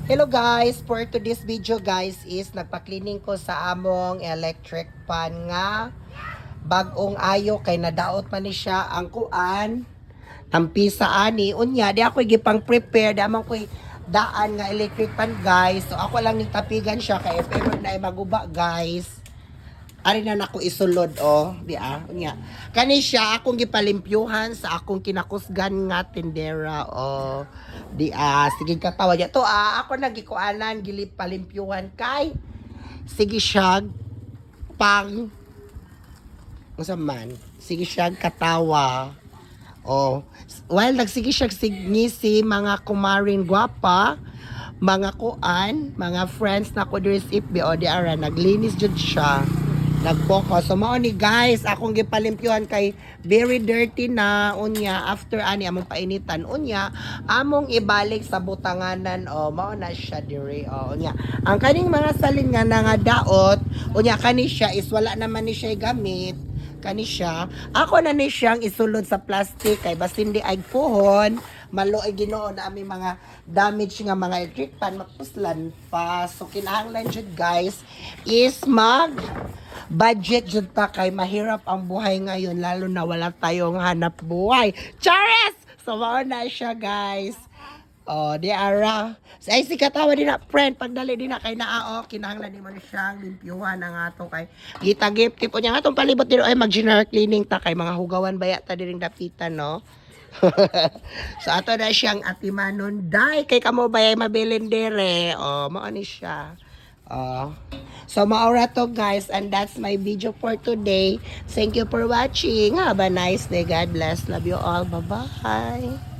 Hello guys, for today's video guys is nagpa-cleaning ko sa among electric pan nga bagong ayo kay nadaot man ni siya ang kuan tampisa ani unya di ako gipang prepare di amang ko'y daan nga electric pan guys, so ako lang ning tapigan siya kay if ever na maguba guys ari na nako isulod di unya kani siya akong gipalimpyuhan sa akong kinakusgan nga tindera di sige katawa niya to ako nagikuanan gilip palimpyuhan kay sige siya pang unsa man sige siya katawa while nagsige siya signisi mga kumaring gwapa mga kuan mga friends na ko diri sa FB di ara naglinis jud siya nag-focus. So mao ni guys, akong gipalimpyuhan kay very dirty na unya after ani among painitan unya among ibalik sa butanganan mao na siya diri unya. Ang kaning mga salin nga nga daot unya kani siya is wala naman ni siya gamit kani siya ako na ni siyang isulod sa plastic kay basin di ay puhon malo ay Ginoo na aming mga damage nga mga electric pan mapuslan pa so kinahanglan jud guys is budget jud ta kay mahirap ang buhay ngayon lalo na wala tayong hanap buhay. Charis! So mao na siya guys. Di ara. Ay si katawa din na friend pagdali din na kay naa kinahanglan ni mo siyang limpyuhan ang ato kay gitagip tipo niya atong palibot dito ay mag general cleaning ta kay mga hugawan baya ta diring dapitan no. So ato na siyang atimanon dai kay kamo bayay mabilin dire. Mao ni siya. So maura to guys and that's my video for today. Thank you for watching. Have a nice day. God bless. Love you all. Bye-bye.